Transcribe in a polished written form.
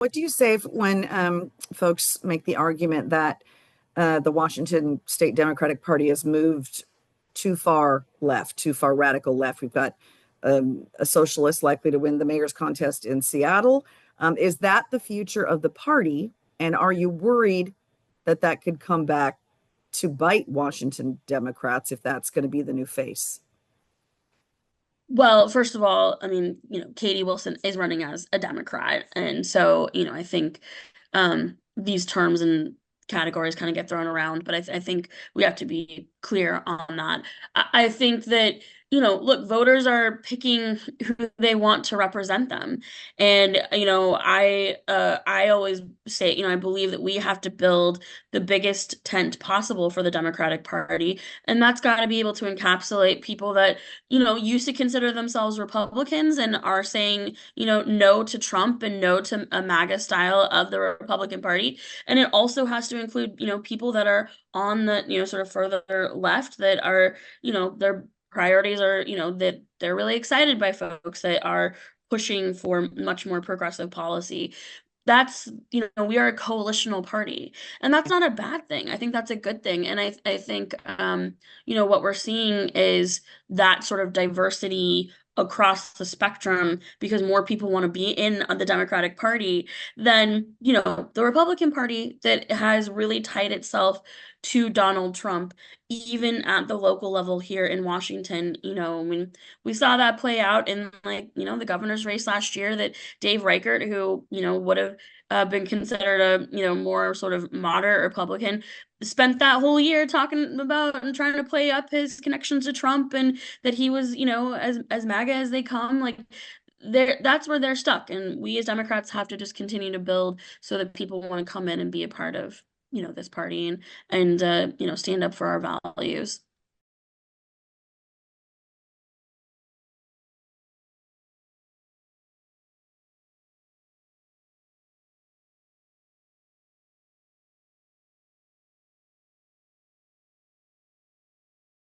What do you say when folks make the argument that the Washington State Democratic Party has moved too far left, too far radical left? We've got a socialist likely to win the mayor's contest in Seattle. Is that the future of the party? And are you worried that that could come back to bite Washington Democrats if that's going to be the new face? Well, first of all, I mean, Katie Wilson is running as a Democrat. And so, I think these terms and categories kind of get thrown around, but I think we have to be clear on that. I think that, look, voters are picking who they want to represent them. And, I always say, I believe that we have to build the biggest tent possible for the Democratic Party. And that's got to be able to encapsulate people that used to consider themselves Republicans and are saying, no to Trump and no to a MAGA style of the Republican Party. And it also has to include, people that are on the, sort of further left that are, their priorities are, that they're really excited by folks that are pushing for much more progressive policy. That's, we are a coalitional party, and that's not a bad thing. I think that's a good thing. And I think, what we're seeing is that sort of diversity across the spectrum because more people want to be in the Democratic Party than, the Republican Party that has really tied itself to Donald Trump, even at the local level here in Washington. I mean, we saw that play out in like, the governor's race last year that Dave Reichert, who, would have been considered a, more sort of moderate Republican, spent that whole year talking about and trying to play up his connections to Trump and that he was, as MAGA as they come. Like that's where they're stuck. And we as Democrats have to just continue to build so that people want to come in and be a part of, this party and stand up for our values.